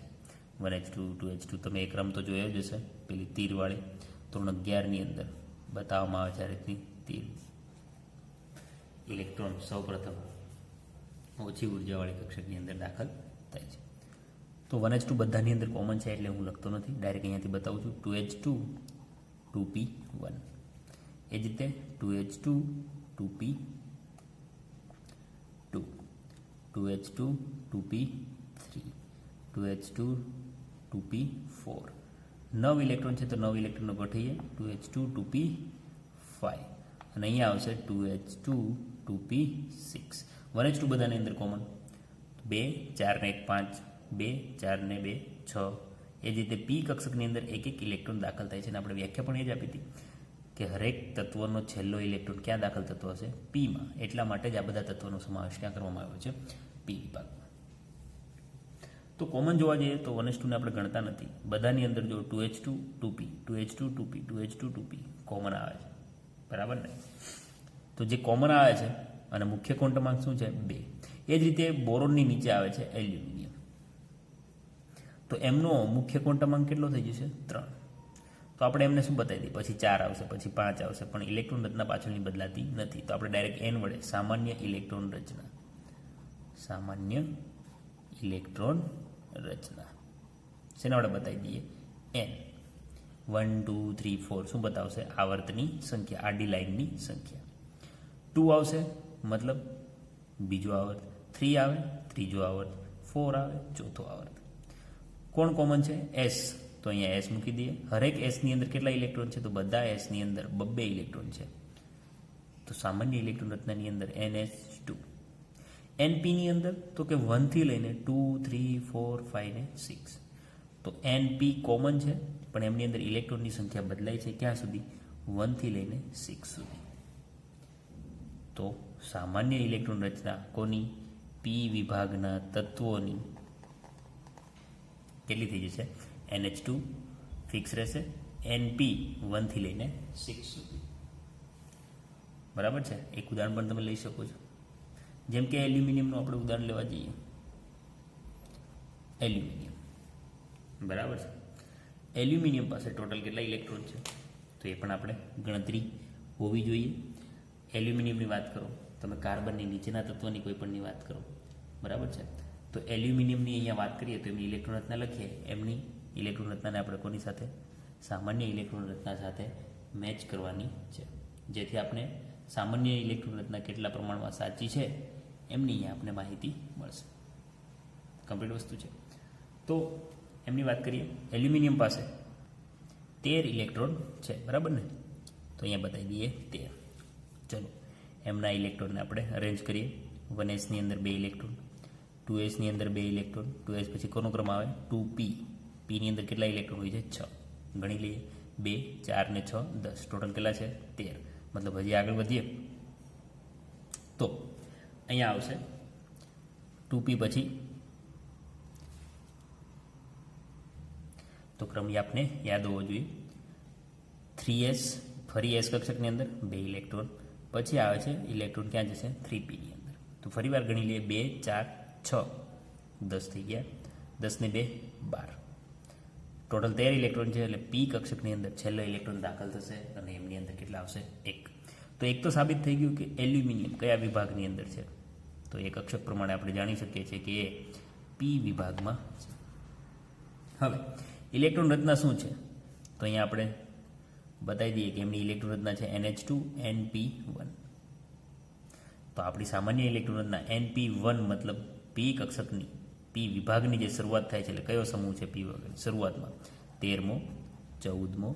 1h2 2h2. તમે એક રમ તો જોયો જ હશે, પેલી તીરવાળી. ધોરણ 11ની અંદર બતાવવામાં આવે છે આ રીતની તીર. ઇલેક્ટ્રોન સૌ પ્રથમ ઓછી ઉર્જાવાળી કક્ષકની અંદર દાખલ થાય છે. તો 1h2 બધાની અંદર કોમન છે એટલે હું લખતો નથી, ડાયરેક્ટ અહીંયાથી બતાવું છું. 2h2 2p1. એ જ રીતે 2h2 2p2, 2h2 2p3, 2h2 2p4. 9 electron છે તો 9 ઇલેક્ટ્રોનનો ગોઠવીએ. 2h2 2p5 અને અહીંયા આવશે 2h2 2p6. 1h2 બધાની અંદર કોમન, 2 4 ને 1 5, 2 4 ને 2 6. એ જ રીતે પી કક્ષકની અંદર એક એક ઇલેક્ટ્રોન દાખલ થાય છે અને આપણે વ્યાખ્યા પણ એ જ આપી હતી કે હરેક તત્વનો છેલ્લો ઇલેક્ટ્રોન ક્યાં દાખલ થતો હશે? પીમાં. એટલા માટે જ આ બધા તત્વોનો સમાવેશ ક્યાં કરવામાં આવ્યો છે? પી વિભાગમાં. તો કોમન જોવા જઈએ તો 1h2 ને આપણે ગણતા નથી. બધાની અંદર જો 2h2 2p, 2h2 2p, 2h2 2p common આવે છે, બરાબર ને? તો જે કોમન આવે છે અને મુખ્ય ક્વોન્ટમાંક શું છે? 2. એ જ રીતે બોરોનની નીચે આવે છે એલ્યુમિનિયમ. તો એમનો મુખ્ય ક્વોન્ટમાંક કેટલો થઈ જશે? 3. તો આપણે એમને શું બતાવી દઈએ? પછી 4 આવશે, પછી 5 આવશે, પણ ઇલેક્ટ્રોન રચના પાછળની બદલાતી નથી. તો આપણે ડાયરેક્ટ n વડે સામાન્ય ઇલેક્ટ્રોન રચના, સામાન્ય ઇલેક્ટ્રોન રચના શેના વડે બતાવી દઈએ? n. 1 2 3 4 શું બતાવશે? આવર્તની સંખ્યા, આડી લાઈનની સંખ્યા. 2 આવશે મતલબ બીજો આવર્ત, 3 આવે ત્રીજો આવર્ત, 4 આવે ચોથો આવર્ત. કોણ કોમન છે? s. તો અહીંયા s મૂકી દઈએ. હરેક એસની અંદર કેટલા ઇલેક્ટ્રોન છે? તો બધા એસની અંદર 2 ઇલેક્ટ્રોન છે. તો સામાન્ય ઇલેક્ટ્રોન રચનાની અંદર NH2. NPની અંદર તો કે 1 થી લઈને 2 3 4 5 ને 6. તો NP કોમન છે પણ એમની અંદર ઇલેક્ટ્રોનની સંખ્યા બદલાય છે ક્યાં સુધી? 1 થી લઈને 6 સુધી. તો સામાન્ય ઇલેક્ટ્રોન રચના કોની? પી વિભાગના તત્વોની કેટલી થઈ જશે? NH2 ફિક્સ રહેશે, NP 1 થી લઈને 6 સુધી. બરાબર છે? એક ઉદાહરણ પણ તમે લઈ શકો છો. જેમ કે એલ્યુમિનિયમનું આપણે ઉદાહરણ લેવા જઈએ. એલ્યુમિનિયમ, બરાબર છે? એલ્યુમિનિયમ પાસે ટોટલ કેટલા ઇલેક્ટ્રોન છે? તો એ પણ આપણે ગણતરી હોવી જોઈએ. એલ્યુમિનિયમની વાત કરો, તમે કાર્બનની નીચેના તત્વની કોઈ પણની વાત કરો, બરાબર છે? તો એલ્યુમિનિયમની અહીંયા વાત કરીએ તો એમની ઇલેક્ટ્રોન રચના લખીએ. એમની ઇલેક્ટ્રોન રચનાને આપણે કોની સાથે? સામાન્ય ઇલેક્ટ્રોન રચના સાથે મેચ કરવાની છે, જેથી આપણે સામાન્ય ઇલેક્ટ્રોન રચના કેટલા પ્રમાણમાં સાચી છે એમની અહીંયા આપણે માહિતી મળશે. કમ્પ્લીટ વસ્તુ છે. તો એમની વાત કરીએ. એલ્યુમિનિયમ પાસે 13 ઇલેક્ટ્રોન છે, બરાબર ને? તો અહીંયા બતાવી દઈએ 13. ચલો એમના ઇલેક્ટ્રોનને આપણે અરેન્જ કરીએ. 1s ની અંદર 2 ઇલેક્ટ્રોન, 2s ની અંદર 2 ઇલેક્ટ્રોન, 2s પછી કોનો ક્રમ આવે 2p, pની અંદર કેટલા ઇલેક્ટ્રોન હોય છે 6, ગણી લઈએ 2 4 ને 6 10, ટોટલ કેટલા છે 13. મતલબ હજી આગળ વધીએ તો અહીંયા આવશે 2p પછી તો ક્રમ આપને યાદ હોવો જોઈએ. 3s ફરી s કક્ષકની અંદર 2 ઇલેક્ટ્રોન, પછી આવે છે ઇલેક્ટ્રોન ક્યાં જશે 3pની અંદર. તો ફરી વાર ગણી લઈએ 2 4 6 10 થઈ ગયા, 10 ને 2 12, ટોટલ 13 ઇલેક્ટ્રોન છે. એટલે પી કક્ષકની અંદર છેલ્લો ઇલેક્ટ્રોન દાખલ થશે અને એમની અંદર કેટલા આવશે 1. તો એક તો સાબિત થઈ ગયું કે એલ્યુમિનિયમ કયા વિભાગની અંદર છે. તો એ કક્ષક પ્રમાણે આપણે જાણી શકીએ છીએ કે એ પી વિભાગમાં છે. હવે ઇલેક્ટ્રોન રચના શું છે તો અહીંયા આપણે બતાવી દઈએ કે એમની ઇલેક્ટ્રોન રચના છે NH2NP1. તો આપણી સામાન્ય ઇલેક્ટ્રોન રચના NP1 મતલબ પી કક્ષકની પી વિભાગની જે શરૂઆત થાય છે, એટલે કયો સમૂહ છે પી વિભાગની શરૂઆતમાં 13મો 14મો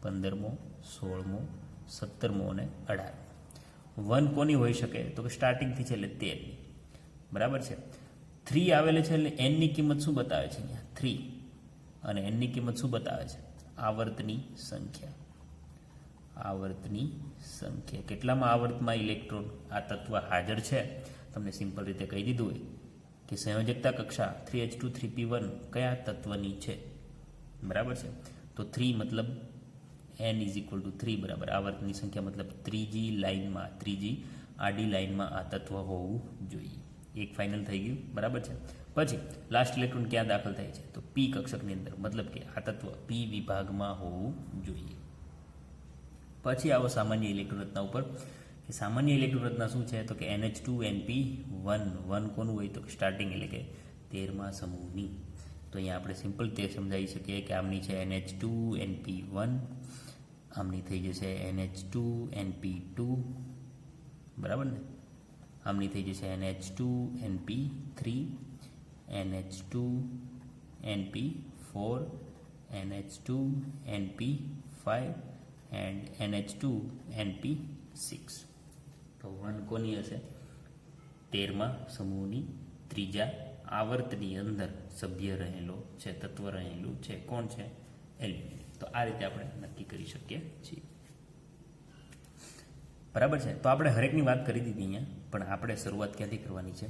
15મો 16મો 17મો અને 18. 1 કોની હોઈ શકે તો કે સ્ટાર્ટિંગથી છે એટલે 13ની, બરાબર છે. 3 આવેલે છે એટલે એનની કિંમત શું બતાવે છે અહીંયા 3, અને એનની કિંમત શું બતાવે છે આવર્તની સંખ્યા. આવર્તની સંખ્યા કેટલામાં આવર્તમાં ઇલેક્ટ્રોન આ તત્વ હાજર છે તમને સિમ્પલ રીતે કહી દીધું હોય કે સંયોજકતા કક્ષા 3h2 3p1 કયા તત્વની છે, બરાબર છે. તો 3 મતલબ n ઇઝ ઇક્વલ ટુ 3 બરાબર આવર્તની સંખ્યા મતલબ ત્રીજી લાઇનમાં, ત્રીજી આડી લાઇનમાં આ તત્વ હોવું જોઈએ. એક ફાઇનલ થઈ ગયું, બરાબર છે. પછી લાસ્ટ ઇલેક્ટ્રોન ક્યાં દાખલ થાય છે તો પી કક્ષકની અંદર, મતલબ કે આ તત્વ પી વિભાગમાં હોવું જોઈએ. પછી આવો સામાન્ય ઇલેક્ટ્રોન રચના ઉપર કે સામાન્ય ઇલેક્ટ્રોન રચના શું છે તો કે NH2NP1. 1 કોનું હોય તો સ્ટાર્ટિંગ એટલે કે 13મા સમૂહની. તો અહીંયા આપણે સિમ્પલ તે સમજાવી શકીએ કે આમની છે NH2NP1, આમની થઈ જશે NH2NP2, બરાબર ને. આમની થઈ જશે NH2NP3, NH2NP4, NH2NP5 and NH2NP6. તો 1 કોની હશે 13મા સમૂહની ત્રીજા આવર્તની અંદર સભ્ય રહેલો છે, તત્વ રહેલું છે. કોણ છે એલ્યુમિનિયમ. તો આ રીતે આપણે નક્કી કરી શકીએ છીએ, બરાબર છે. તો આપણે હરેકની વાત કરી દીધી અહીંયા, પણ આપણે શરૂઆત ક્યાંથી કરવાની છે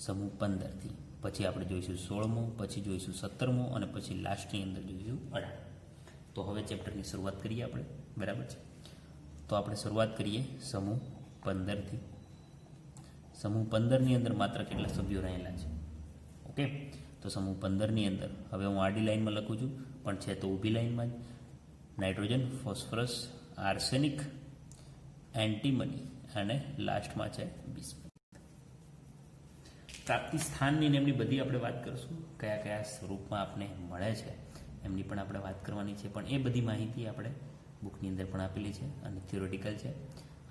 સમૂહ 15થી. પછી આપણે જોઈશું 16મો, પછી જોઈશું 17મો અને પછી લાસ્ટની અંદર જોઈશું 18. તો હવે ચેપ્ટરની શરૂઆત કરીએ આપણે, બરાબર છે. તો આપણે શરૂઆત કરીએ સમૂહ 15થી. સમૂહ 15ની અંદર માત્ર કેટલા સભ્યો રહેલા છે, ઓકે. તો સમૂહ 15ની અંદર હવે હું આડી લાઇનમાં લખું છું, પણ છે તો ઊભી લાઇનમાં જ. નાઇટ્રોજન, ફોસ્ફરસ, આર્સેનિક, એન્ટીમની અને લાસ્ટમાં છે બિસ્મથ. પ્રાપ્તિ સ્થાનની ને એમની બધી આપણે વાત કરીશું, કયા કયા સ્વરૂપમાં આપણે મળે છે એમની પણ આપણે વાત કરવાની છે. પણ એ બધી માહિતી આપણે બુકની અંદર પણ આપેલી છે અને થિયોરિટિકલ છે.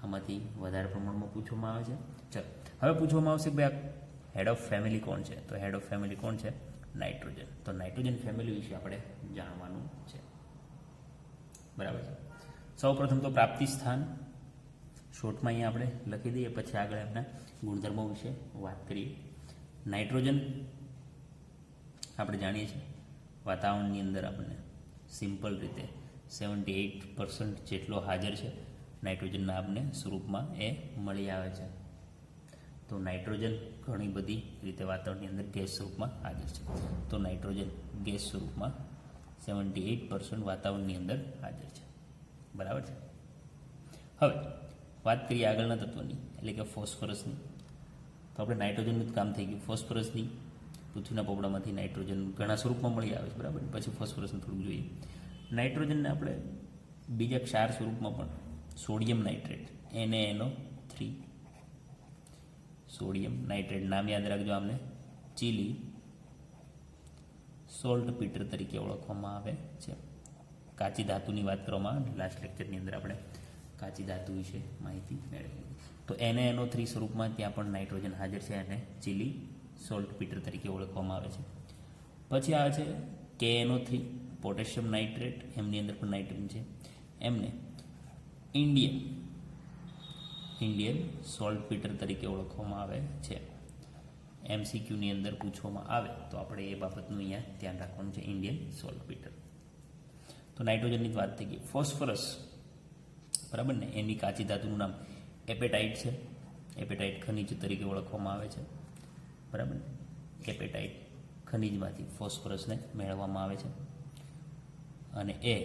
આમાંથી વધારે પ્રમાણમાં પૂછવામાં આવે છે. ચલો હવે પૂછવામાં આવશે કે ભાઈ આ હેડ ઓફ ફેમિલી કોણ છે. તો હેડ ઓફ ફેમિલી કોણ છે નાઇટ્રોજન. તો નાઇટ્રોજન ફેમિલી વિશે આપણે જાણવાનું છે, બરાબર છે. સૌ પ્રથમ તો પ્રાપ્તિ સ્થાન શોર્ટમાં અહીંયા આપણે લખી દઈએ, પછી આગળ એમના ગુણધર્મો વિશે વાત કરીએ. નાઇટ્રોજન આપણે જાણીએ છીએ વાતાવરણની અંદર આપણને સિમ્પલ રીતે 78% જેટલો હાજર છે નાઇટ્રોજનના આપણને સ્વરૂપમાં એ મળી આવે છે. તો નાઇટ્રોજન ઘણી બધી રીતે વાતાવરણની અંદર ગેસ સ્વરૂપમાં હાજર છે. તો નાઇટ્રોજન ગેસ સ્વરૂપમાં 78% વાતાવરણની અંદર હાજર છે, બરાબર છે. હવે વાત કરીએ આગળના તત્વની, એટલે કે ફોસ્ફરસની. તો આપણે નાઇટ્રોજનનું જ કામ થઈ ગયું. ફોસ્ફરસની પૃથ્વીના પોપડામાંથી નાઇટ્રોજન ઘણા સ્વરૂપમાં મળી આવે છે, બરાબર. પછી ફોસ્ફરસનું થોડુંક જોઈએ. નાઇટ્રોજનને આપણે બીજા ક્ષાર સ્વરૂપમાં પણ sodium nitrate NaNO3, sodium nitrate નામ યાદ રાખજો. આમને ચીલી સોલ્ટ પીટર તરીકે ઓળખવામાં આવે છે. કાચી ધાતુની વાત કરવામાં લાસ્ટ લેક્ચરની અંદર આપણે કાચી ધાતુ વિશે માહિતી મેળવી. તો NaNO3 સ્વરૂપમાં ત્યાં પણ નાઇટ્રોજન હાજર છે અને ચીલી સોલ્ટ પીટર તરીકે ઓળખવામાં આવે છે. પછી આવે છે KNO3 પોટેશિયમ નાઇટ્રેટ, એમની અંદર પણ નાઇટ્રોજન છે. એમને ઇન્ડિયન સોલ્ટ પીટર તરીકે ઓળખવામાં આવે છે. MCQની અંદર પૂછવામાં આવે તો આપણે એ બાબતનું અહીંયા ધ્યાન રાખવાનું છે. ઇન્ડિયન સોલ્ટપીટર. તો નાઇટ્રોજનની વાત થઈ ગઈ. ફોસ્ફરસ, બરાબર ને, એની કાચી ધાતુનું નામ એપેટાઇટ છે. એપેટાઇટ ખનિજ તરીકે ઓળખવામાં આવે છે, બરાબર ને. એપેટાઇટ ખનિજમાંથી ફોસ્ફરસને મેળવવામાં આવે છે. અને એ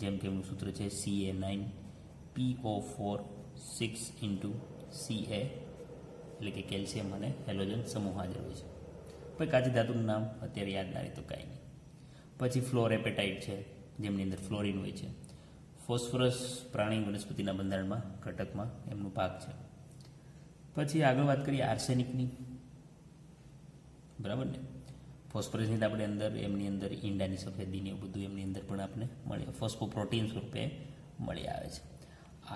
જેમ કે એમનું સૂત્ર છે Ca9PO4 6 Ca, એટલે કે કેલ્શિયમ અને હેલોજન સમૂહ હાજર હોય છે. પછી કાચી ધાતુનું નામ અત્યારે યાદ ના રહે તો કાંઈ નહીં. પછી ફ્લોર એપેટાઇટ છે, જેમની અંદર ફ્લોરિન હોય છે. ફોસ્ફરસ પ્રાણી વનસ્પતિના બંધારણમાં ઘટકમાં એમનો ભાગ છે. પછી આગળ વાત કરીએ આર્સેનિકની, બરાબર ને. ફોસ્ફરસની આપણે અંદર એમની અંદર ઈંડાની સફેદીને એવું બધું એમની અંદર પણ આપણે મળે, ફોસ્ફોપ્રોટીન સ્વરૂપે મળી આવે છે.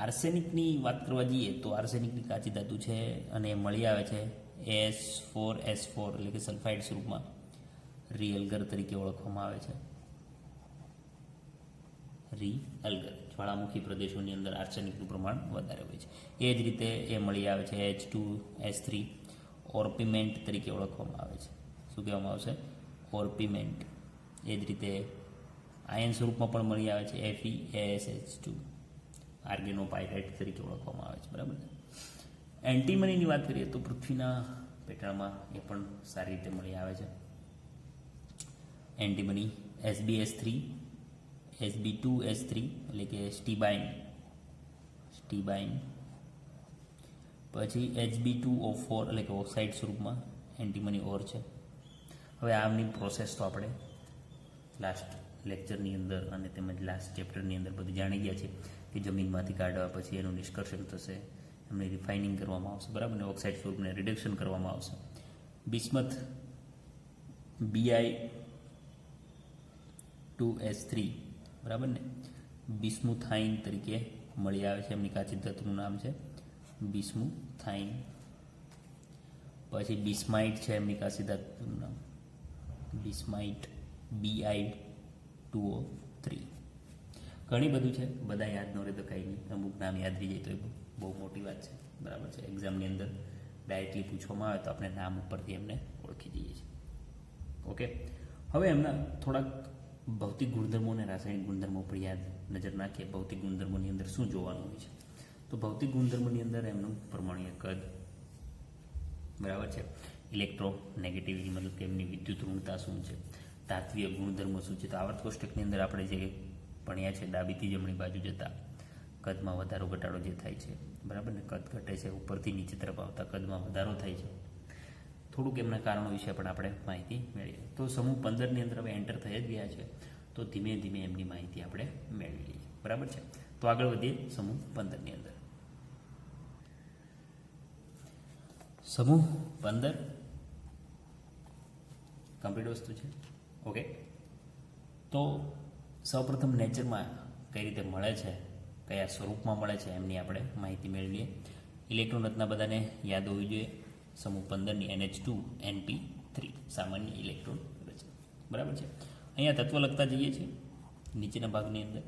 આર્સેનિકની વાત કરવા જઈએ તો આર્સેનિકની કાચી ધાતુ છે અને એ મળી આવે છે S4S4, એટલે કે સલ્ફાઇડ સ્વરૂપમાં રીઅલ્ગર તરીકે ઓળખવામાં આવે છે. રીઅલ્ગર જ્વાળામુખી પ્રદેશોની અંદર આર્સેનિકનું પ્રમાણ વધારે હોય છે. એ જ રીતે એ મળી આવે છે H2S3 ઓર્પિમેન્ટ તરીકે ઓળખવામાં આવે છે. શું કહેવામાં આવશે? ઓર્પિમેન્ટ. એ જ રીતે આયન સ્વરૂપમાં પણ મળી આવે છે FeASH2 આર્ગેનોપાયરાઇટ તરીકે ઓળખવામાં આવે છે, બરાબર ને. એન્ટીમનીની વાત કરીએ તો પૃથ્વીના પેટાળમાં એ પણ સારી રીતે મળી આવે છે. એન્ટીમની SbS3 Sb2S3, એટલે કે સ્ટીબાઇન. પછી Hb2O4, એટલે કે ઓક્સાઇડ સ્વરૂપમાં એન્ટીમની ઓર છે. હવે આમની પ્રોસેસ તો આપણે લાસ્ટ લેક્ચરની અંદર અને તેમજ લાસ્ટ ચેપ્ટરની અંદર બધું જાણી ગયા છે કે જમીનમાંથી કાઢવા પછી એનું નિષ્કર્ષણ થશે, એમની રિફાઇનિંગ કરવામાં આવશે, બરાબર ને. ઓક્સાઇડ સ્વરૂપને રિડક્શન કરવામાં આવશે. બિસ્મથ Bi2S3, બરાબર ને, બિસ્મુથાઇન તરીકે મળી આવે છે. એમની કાચી ધાતુનું નામ છે બિસ્મુથાઇન. પછી બિસ્માઇટ છે, એમની કાચી ધાતુનું નામ બિસ્માઇટ Bi2O3. ઘણી બધું છે, બધા યાદ ન રહે તો કંઈ નહીં, અમુક નામ યાદ રહી જાય તો એ બહુ મોટી વાત છે, બરાબર છે. એક્ઝામની અંદર ડાયરેક્ટલી પૂછવામાં આવે તો આપણે નામ ઉપરથી એમને ઓળખી જઈએ છીએ. ઓકે, હવે એમના થોડાક ભૌતિક ગુણધર્મો અને રાસાયણિક ગુણધર્મો પર યાદ નજર નાખીએ. ભૌતિક ગુણધર્મોની અંદર શું જોવાનું હોય છે? તો ભૌતિક ગુણધર્મોની અંદર એમનું પરમાણુય કદ, બરાબર છે. ઇલેક્ટ્રોનેગેટિવિટી, મતલબ કે એમની વિદ્યુત ઋણતા શું છે. ધાત્વીય ગુણધર્મો શું છે? તો આવર્ત કોષ્ટકની અંદર આપણે જે ભણ્યા છે ડાબીથી જમણી બાજુ જતા કદમાં વધારો ઘટાડો જે થાય છે, બરાબર ને. કદ ઘટે છે, ઉપરથી નીચે તરફ આવતા કદમાં વધારો થાય છે. થોડુંક એમના કારણો વિશે પણ આપણે માહિતી મેળવીએ. તો સમૂહ 15ની અંદર હવે એન્ટર થઈ જ ગયા છે, તો ધીમે ધીમે એમની માહિતી આપણે મેળવી લઈએ, બરાબર છે. તો આગળ વધીએ સમૂહ 15ની અંદર. સમૂહ 15 કમ્પ્લીટ વસ્તુ છે. ઓકે, તો સૌપ્રથમ નેચરમાં કઈ રીતે મળે છે, કયા સ્વરૂપમાં મળે છે, એમની આપણે માહિતી મેળવીએ. ઇલેક્ટ્રોન રચના બધાને યાદ હોવી જોઈએ. સમૂહ 15ની NH2NP3 સામાન્ય ઇલેક્ટ્રોન રચના, બરાબર છે. અહીંયા તત્વ લખતા જઈએ છીએ નીચેના ભાગની અંદર.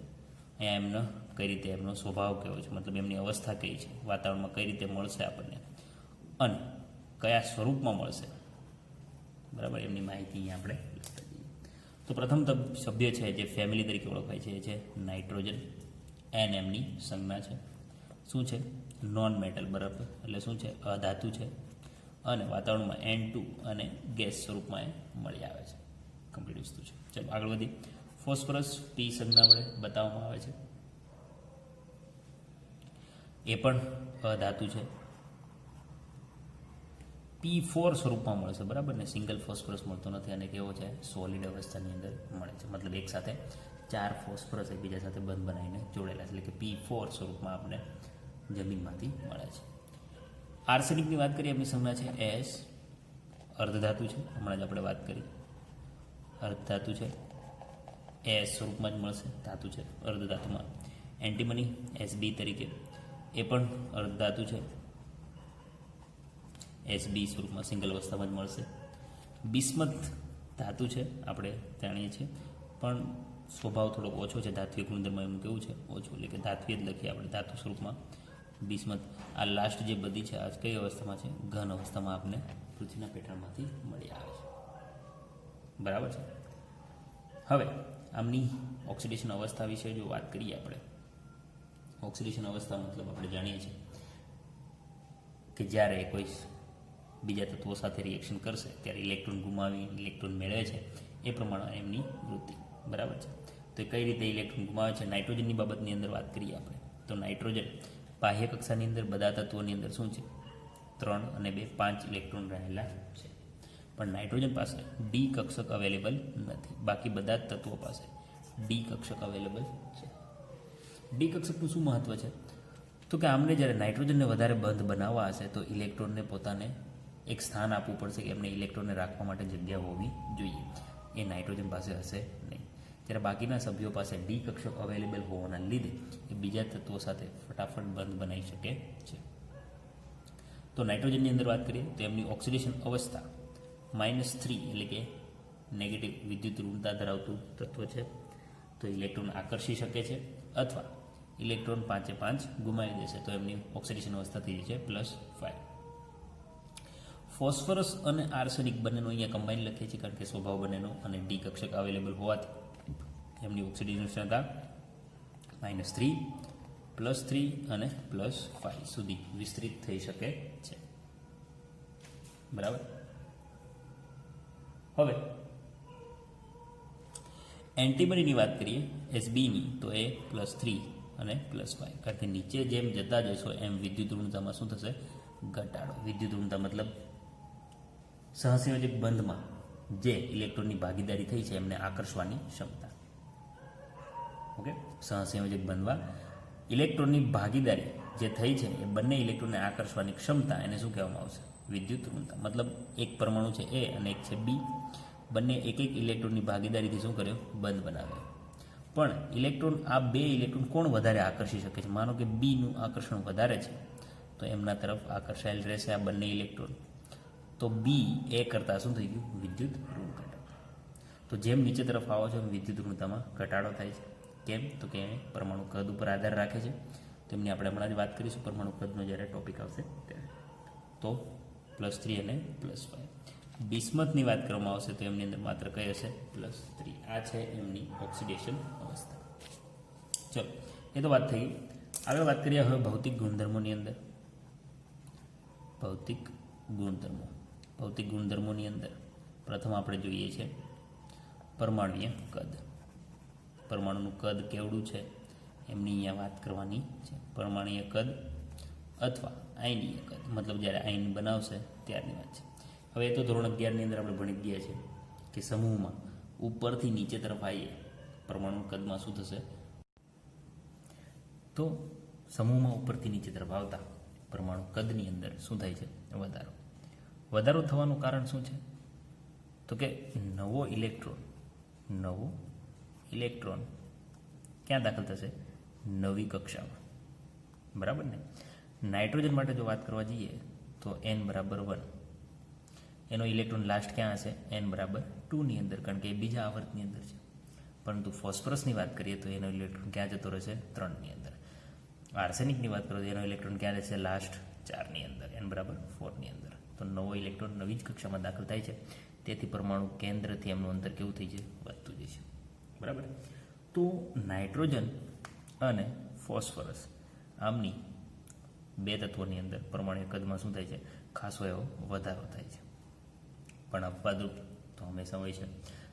અહીંયા એમનો કઈ રીતે એમનો સ્વભાવ કેવો છે, મતલબ એમની અવસ્થા કઈ છે, વાતાવરણમાં કઈ રીતે મળશે આપણને, અને કયા સ્વરૂપમાં મળશે, બરાબર, એમની માહિતી અહીંયા આપણે લખતા જઈએ. તો પ્રથમ સભ્ય છે જે ફેમિલી તરીકે ઓળખાય છે એ છે નાઇટ્રોજન. એન એમની સંજ્ઞા છે. શું છે? નોન મેટલ, બરાબર, એટલે શું છે? અધાતુ છે. અને વાતાવરણમાં N2 અને ગેસ સ્વરૂપમાં એ મળી આવે છે. કમ્પ્લીટ વસ્તુ છે. ચાલો આગળ વધી. ફોસ્ફરસ P સંજ્ઞા વડે બતાવવામાં આવે છે. એ પણ અધાતુ છે. P4 સ્વરૂપમાં મળશે, બરાબર ને. સિંગલ ફોસ્ફરસ મળતો નથી અને કેવો છે? સોલિડ અવસ્થાની અંદર મળે છે. મતલબ એક સાથે 4 ફોસ્ફરસ એકબીજા સાથે બંધ બનાવીને જોડેલા છે, એટલે કે P4 સ્વરૂપમાં આપણે જમીનમાંથી મળે છે. આર્સેનિકની વાત કરીએ, એમની સંજ્ઞા છે S. અર્ધધાતુ છે, હમણાં જ આપણે વાત કરી, અર્ધધાતુ છે. S સ્વરૂપમાં જ મળશે, ધાતુ છે, અર્ધધાતુમાં. એન્ટીમની Sb તરીકે, એ પણ અર્ધધાતુ છે. Sb સ્વરૂપમાં સિંગલ અવસ્થામાં જ મળશે. બિસ્મથ ધાતુ છે, આપણે જાણીએ છીએ, પણ સ્વભાવ થોડોક ઓછો છે. ધાત્વિક ગુણધર્મ એમ કેવું છે? ઓછું, એટલે કે ધાત્વિય જ લખીએ આપણે ધાતુ સ્વરૂપમાં બિસ્મથ. આ લાસ્ટ જે બધી છે આ કઈ અવસ્થામાં છે? ઘન અવસ્થામાં આપણે પૃથ્વીના પેટાળમાંથી મળી આવે છે. બરાબર છે. હવે આમની ઓક્સિડેશન અવસ્થા વિશે જો વાત કરીએ આપણે, ઓક્સિડેશન અવસ્થા મતલબ આપણે જાણીએ છીએ કે જ્યારે કોઈ બીજા તત્વો સાથે રિએક્શન કરશે ત્યારે ઇલેક્ટ્રોન ગુમાવી ઇલેક્ટ્રોન મેળવે છે, એ પ્રમાણે એમની વૃત્તિ. બરાબર છે. તો એ કઈ રીતે ઇલેક્ટ્રોન ગુમાવે છે? નાઇટ્રોજનની બાબતની અંદર વાત કરીએ આપણે તો નાઇટ્રોજન બાહ્ય કક્ષાની અંદર બધા તત્વોની અંદર શું છે? 3 અને 2 5 ઇલેક્ટ્રોન રહેલા છે. પણ નાઇટ્રોજન પાસે ડી કક્ષક અવેલેબલ નથી. બાકી બધા જ તત્વો પાસે ડી કક્ષક અવેલેબલ છે. ડી કક્ષકનું શું મહત્વ છે? તો કે આમને જ્યારે નાઇટ્રોજનને વધારે બંધ બનાવવા હશે તો ઇલેક્ટ્રોનને પોતાને એક સ્થાન આપવું પડશે કે એમને ઇલેક્ટ્રોનને રાખવા માટે જગ્યા હોવી જોઈએ. એ નાઇટ્રોજન પાસે હશે નહીં. જ્યારે બાકીના સભ્યો પાસે ડી કક્ષક અવેલેબલ હોવાના લીધે એ બીજા તત્વો સાથે ફટાફટ બંધ બનાવી શકે છે. તો નાઇટ્રોજનની અંદર વાત કરીએ તો એમની ઓક્સિડેશન અવસ્થા -3 એટલે કે નેગેટિવ વિદ્યુત ઋણતા ધરાવતું તત્વ છે. તો ઇલેક્ટ્રોન આકર્ષી શકે છે અથવા ઇલેક્ટ્રોન 5 ગુમાવી દેશે તો એમની ઓક્સિડેશન અવસ્થા થઈ જશે +5. ફોસ્ફરસ અને આર્સેનિક બંનેનો અહીંયા કમ્બાઈન લખીએ છીએ કારણ કે સ્વભાવ બંનેનો અને ડી કક્ષક અવેલેબલ હોવાથી એમની ઓક્સિડેશન ઉષ્ણતા -3, +3 અને +5 સુધી વિસ્તૃત થઈ શકે છે. બરાબર. હવે એન્ટીમનીની વાત કરીએ Sbની તો એ +3 અને +5 કારણ કે નીચે જેમ જતા જશો એમ વિદ્યુત ઋણતામાં શું થશે? ઘટાડો. વિદ્યુત ઋણતા મતલબ સહસંયોજક બંધમાં જે ઇલેક્ટ્રોનની ભાગીદારી થઈ છે એમને આકર્ષવાની ક્ષમતા. ઓકે. સહસંયોજક બંધમાં ઇલેક્ટ્રોનની ભાગીદારી જે થઈ છે એ બંને ઇલેક્ટ્રોનને આકર્ષવાની ક્ષમતા એને શું કહેવામાં આવશે? વિદ્યુત ઋણતા. મતલબ એક પરમાણુ છે A અને એક છે B, બંને એક ઇલેક્ટ્રોનની ભાગીદારીથી શું કર્યો? બંધ બનાવ્યો. પણ ઇલેક્ટ્રોન આ બે ઇલેક્ટ્રોન કોણ વધારે આકર્ષી શકે છે? માનો કે બીનું આકર્ષણ વધારે છે તો એમના તરફ આકર્ષાયેલ રહેશે આ બંને ઇલેક્ટ્રોન. તો બી એ કરતાં શું થઈ ગયું? વિદ્યુત ઋણ ઘટાડો. તો જેમ નીચે તરફ આવો છો એમ વિદ્યુત ઋણતામાં ઘટાડો થાય છે. કેમ? તો કે પરમાણુ કદ ઉપર આધાર રાખે છે. તેમની આપણે હમણાં જ વાત કરીશું પરમાણુ કદનો જ્યારે ટોપિક આવશે ત્યારે. તો +3 અને +5. બિસ્મથની વાત કરવામાં આવશે તો એમની અંદર માત્ર કઈ હશે? +3. આ છે એમની ઓક્સિડેશન અવસ્થા. ચલો, એ તો વાત થઈ ગઈ. આગળ વાત કરીએ હવે ભૌતિક ગુણધર્મોની અંદર. ભૌતિક ગુણધર્મોની અંદર પ્રથમ આપણે જોઈએ છે પરમાણુય કદ. પરમાણુનું કદ કેવડું છે એમની અહીંયા વાત કરવાની છે. પરમાણુય કદ અથવા આયનીય કદ મતલબ જ્યારે આયન બનાવશે ત્યારની વાત છે. હવે એ તો ધોરણ 11ની અંદર આપણે ભણી ગયા છે કે સમૂહમાં ઉપરથી નીચે તરફ આવીએ પરમાણુ કદમાં શું થશે? તો સમૂહમાં ઉપરથી નીચે તરફ આવતા પરમાણુ કદની અંદર શું થાય છે? વધારો થવાનું કારણ શું છે? તો કે નવો ઇલેક્ટ્રોન ક્યાં દાખલ થશે? નવી કક્ષામાં. બરાબર ને? નાઇટ્રોજન માટે જો વાત કરવા જઈએ તો n = 1. એનો ઇલેક્ટ્રોન લાસ્ટ ક્યાં હશે? n = 2ની અંદર કારણ કે એ બીજા આવર્તની અંદર છે. પરંતુ ફોસ્ફરસની વાત કરીએ તો એનો ઇલેક્ટ્રોન ક્યાં જતો રહેશે? 3ની અંદર. આર્સેનિકની વાત કરો તો એનો ઇલેક્ટ્રોન ક્યાં રહેશે? લાસ્ટ 4ની અંદર, n = 4ની અંદર. તો નવો ઇલેક્ટ્રોન નવી જ કક્ષામાં દાખલ થાય છે. તેથી પરમાણુ કેન્દ્રથી એમનું અંતર કેવું થઈ છે? વધતું જશે. બરાબર. તો નાઇટ્રોજન અને ફોસ્ફરસ આમની બે તત્વોની અંદર પરમાણુ કદમાં શું થાય છે? ખાસો એવો વધારો થાય છે. પણ અપવાદરૂપ તો હંમેશા હોય છે.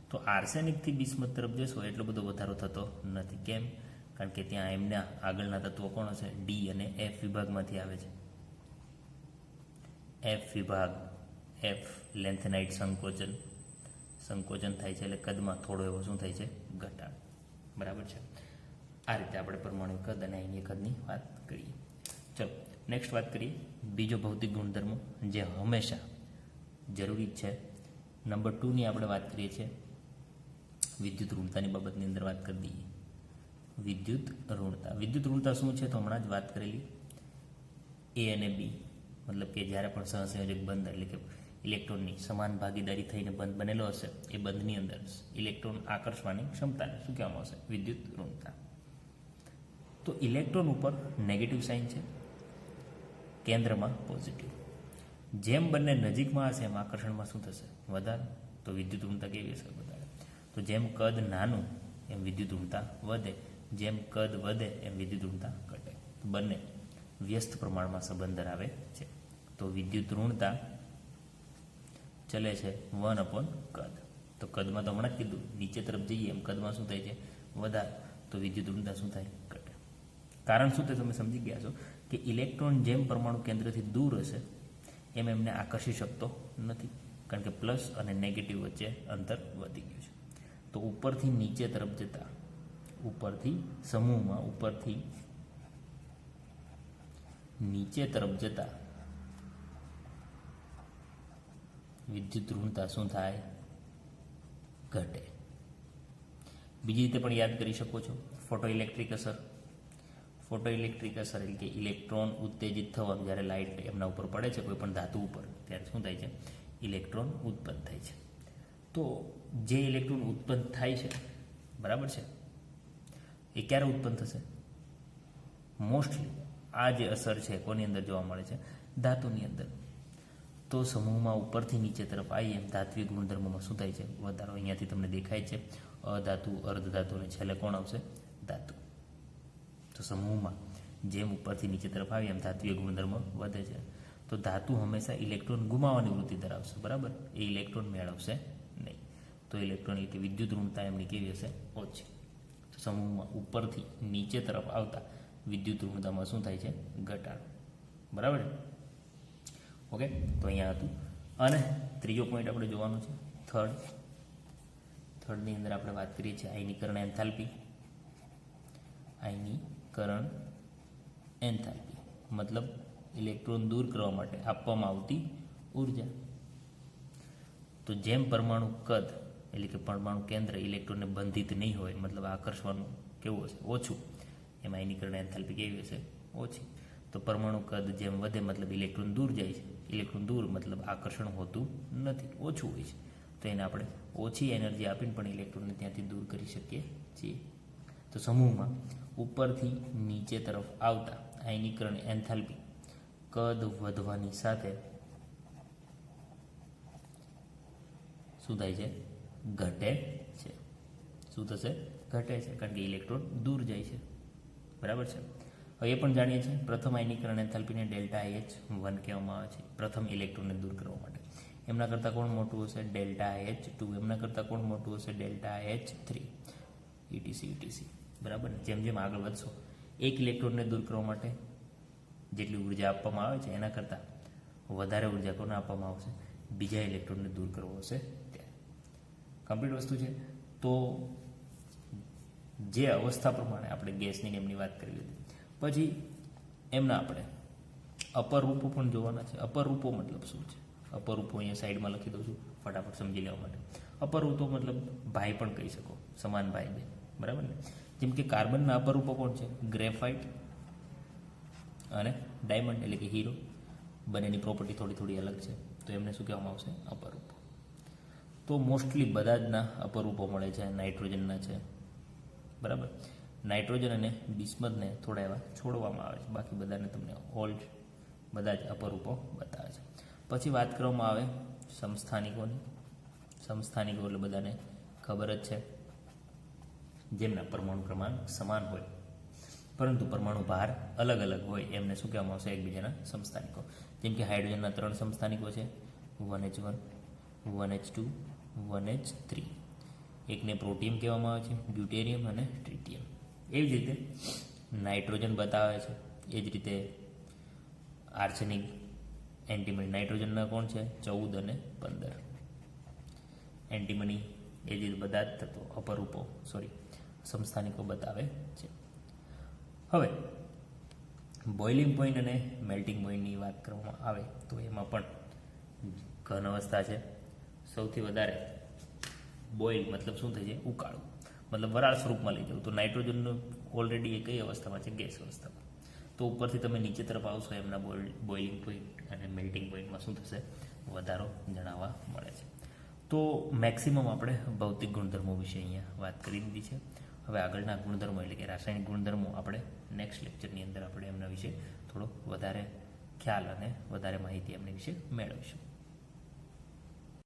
તો આર્સેનિકથી બિસ્મથ તરફ જશો એટલો બધો વધારો થતો નથી. કેમ? કારણ કે ત્યાં એમના આગળના તત્વો કોણ હશે? ડી અને એફ વિભાગમાંથી આવે છે. એફ વિભાગ, એફ લેન્થેનાઇટ સંકોચન થાય છે એટલે કદમાં થોડો એવો શું થાય છે? ઘટાડો. બરાબર છે. આ રીતે આપણે પરમાણુ કદ અને આયનીય કદની વાત કરીએ. ચલો નેક્સ્ટ વાત કરીએ બીજો ભૌતિક ગુણધર્મો જે હંમેશા જરૂરી છે. નંબર 2ની આપણે વાત કરીએ છીએ વિદ્યુત ઋણતાની બાબતની અંદર વાત કરી દઈએ. વિદ્યુત ઋણતા શું છે? તો હમણાં જ વાત કરેલી એ અને બી મતલબ કે જ્યારે પણ સહસંયોજક બંધ એટલે કે ઇલેક્ટ્રોનની સમાન ભાગીદારી થઈને બંધ બનેલો હશે એ બંધની અંદર ઇલેક્ટ્રોન આકર્ષવાની ક્ષમતાને શું કહેવામાં આવશે? વિદ્યુત ઋણતા. તો ઇલેક્ટ્રોન ઉપર નેગેટિવ સાઇન છે, કેન્દ્રમાં પોઝિટિવ. જેમ બંને નજીકમાં હશે એમ આકર્ષણમાં શું થશે? વધારો. તો વિદ્યુત ઋણતા કેવી હશે? વધારે. તો જેમ કદ નાનું એમ વિદ્યુત ઋણતા વધે, જેમ કદ વધે એમ વિદ્યુત ઋણતા ઘટે. બંને વ્યસ્ત પ્રમાણમાં સંબંધ ધરાવે છે. તો વિદ્યુત ઋણતા ચલે છે 1/કદ. તો કદમાં તો હમણાં જ કીધું, નીચે તરફ જઈએ એમ કદમાં શું થાય છે? વધારે. તો વિદ્યુત ઋણતા શું થાય? ઘટે. કારણ શું તે તમે સમજી ગયા છો કે ઇલેક્ટ્રોન જેમ પરમાણુ કેન્દ્રથી દૂર હશે એમ એમને આકર્ષી શકતો નથી, કારણ કે પ્લસ અને નેગેટિવ વચ્ચે અંતર વધી ગયું છે. તો ઉપરથી નીચે તરફ જતા, ઉપરથી સમૂહમાં ઉપરથી નીચે તરફ જતા વિદ્યુત ઋણતા શું થાય? ઘટે. બીજી રીતે પણ યાદ કરી શકો છો, ફોટો ઇલેક્ટ્રિક અસર. ફોટો ઇલેક્ટ્રિક અસર એટલે કે ઇલેક્ટ્રોન ઉત્તેજિત થવાનું, જ્યારે લાઇટ એમના ઉપર પડે છે કોઈ પણ ધાતુ ઉપર, ત્યારે શું થાય છે? ઇલેક્ટ્રોન ઉત્પન્ન થાય છે. તો જે ઇલેક્ટ્રોન ઉત્પન્ન થાય છે, બરાબર છે, એ ક્યારે ઉત્પન્ન થશે? મોસ્ટલી આ જે અસર છે કોની અંદર જોવા મળે છે? ધાતુની અંદર. તો સમૂહમાં ઉપરથી નીચે તરફ આવીએ એમ ધાત્વિક ગુણધર્મોમાં શું થાય છે? વધારો. અહીંયાથી તમને દેખાય છે અધાતુ, અર્ધધાતુ અને છેલ્લે કોણ આવશે? ધાતુ. તો સમૂહમાં જેમ ઉપરથી નીચે તરફ આવીએ એમ ધાત્વિક ગુણધર્મ વધે છે. તો ધાતુ હંમેશા ઇલેક્ટ્રોન ગુમાવવાની વૃત્તિ ધરાવશે, બરાબર? એ ઇલેક્ટ્રોન મેળવશે નહીં. તો ઇલેક્ટ્રોન એટલે કે વિદ્યુત ઋણતા એમની કેવી હશે? ઓછી. તો સમૂહમાં ઉપરથી નીચે તરફ આવતા વિદ્યુત ઋણતામાં શું થાય છે? ઘટાડો. બરાબર છે? ઓકે, તો અહીંયા હતું. અને ત્રીજો પોઈન્ટ આપણે જોવાનો છે, થર્ડની અંદર આપણે વાત કરીએ છીએ આયનીકરણ એન્થાલ્પી. આયનીકરણ એન્થાલ્પી મતલબ ઇલેક્ટ્રોન દૂર કરવા માટે આપવામાં આવતી ઉર્જા. તો જેમ પરમાણુ કદ એટલે કે પરમાણુ કેન્દ્ર ઇલેક્ટ્રોનને બંધિત નહીં હોય, મતલબ આકર્ષવાનું કેવું હશે? ઓછું. એમ આયનીકરણ એન્થાલ્પી કેવી હશે? ઓછી. તો પરમાણુ કદ જેમ વધે મતલબ ઇલેક્ટ્રોન દૂર જાય છે. ઇલેક્ટ્રોન દૂર મતલબ આકર્ષણ હોતું નથી, ઓછું હોય છે. તો એને આપણે ઓછી એનર્જી આપીને પણ ઇલેક્ટ્રોનને ત્યાંથી દૂર કરી શકીએ છીએ. તો સમૂહમાં ઉપરથી નીચે તરફ આવતા આયનીકરણ એન્થાલ્પી કદ વધવાની સાથે શું થાય છે? ઘટે છે. શું થશે? ઘટે છે, કારણ કે ઇલેક્ટ્રોન દૂર જાય છે. બરાબર છે? હવે એ પણ જાણીએ છીએ પ્રથમ આયનીકરણ એન્થાલ્પીને ΔH1 કહેવામાં આવે છે, પ્રથમ ઇલેક્ટ્રોનને દૂર કરવા માટે. એમના કરતાં કોણ મોટું હશે? ΔH2. એમના કરતાં કોણ મોટું હશે? ΔH3. etc. બરાબર ને? જેમ જેમ આગળ વધશો એક ઇલેક્ટ્રોનને દૂર કરવા માટે જેટલી ઉર્જા આપવામાં આવે છે એના કરતાં વધારે ઉર્જા કોને આપવામાં આવશે? બીજા ઇલેક્ટ્રોનને દૂર કરવો હશે ત્યારે. કમ્પ્લીટ વસ્તુ છે. તો જે અવસ્થા પ્રમાણે આપણે ગેસની એમની વાત કરી લીધી, પછી એમના આપણે અપર રૂપો પણ જોવાના છે. અપર રૂપો મતલબ શું છે? અપર રૂપો અહીંયા સાઈડમાં લખી દઉં છું ફટાફટ સમજી લેવા માટે. અપર રૂપો મતલબ ભાઈ પણ કહી શકો, સમાન ભાઈ બે. બરાબર ને? જેમ કે કાર્બનના અપર રૂપો કોણ છે? ગ્રેફાઇટ અને ડાયમંડ એટલે કે હીરો. બંનેની પ્રોપર્ટી થોડી થોડી અલગ છે, તો એમને શું કહેવામાં આવશે? અપર રૂપો. તો મોસ્ટલી બધા જ ના અપર રૂપો મળે છે. નાઇટ્રોજનના છે, બરાબર? નાઇટ્રોજન અને બિસ્મથને થોડા એવા છોડવામાં આવે છે, બાકી બધાને તમને ઓલ્ડ બધા જ અપરૂપો બતાવે છે. પછી વાત કરવામાં આવે સમસ્થાનિકોની. સમસ્થાનિકો એટલે બધાને ખબર જ છે, જેમના પરમાણુ ક્રમાંક સમાન હોય પરંતુ પરમાણુ ભાર અલગ અલગ હોય એમને શું કહેવામાં આવશે? એકબીજાના સમસ્થાનિકો. જેમ કે હાઇડ્રોજનના 3 સમસ્થાનિકો છે, 1H1, 1H2, 1H3. એકને પ્રોટિયમ કહેવામાં આવે છે, ડ્યુટેરિયમ અને ટ્રિટિયમ. એવી જ રીતે નાઇટ્રોજન બતાવે છે, એ જ રીતે આર્સેનિક, એન્ટીમની. નાઇટ્રોજનના કોણ છે? 14 અને 15. એન્ટીમની એ જ રીતે બધા જ તત્વો અપરૂપો સમસ્થાનિકો બતાવે છે. હવે બોઇલિંગ પોઈન્ટ અને મેલ્ટિંગ પોઈન્ટની વાત કરવામાં આવે તો એમાં પણ ઘન અવસ્થા છે. સૌથી વધારે બોઇલ મતલબ શું થાય છે? ઉકાળવું, મતલબ વરાળ સ્વરૂપમાં લઈ જવું. તો નાઇટ્રોજનનું ઓલરેડી એ કઈ અવસ્થામાં છે? ગેસ અવસ્થામાં. તો ઉપરથી તમે નીચે તરફ આવશો એમના બોઇલિંગ પોઈન્ટ અને મેલ્ટિંગ પોઈન્ટમાં શું થશે? વધારો જણાવવા મળે છે. તો મેક્સિમમ આપણે ભૌતિક ગુણધર્મો વિશે અહીંયા વાત કરી દીધી છે. હવે આગળના ગુણધર્મો એટલે કે રાસાયણિક ગુણધર્મો આપણે નેક્સ્ટ લેક્ચરની અંદર આપણે એમના વિશે થોડો વધારે ખ્યાલ અને વધારે માહિતી એમની વિશે મેળવીશું.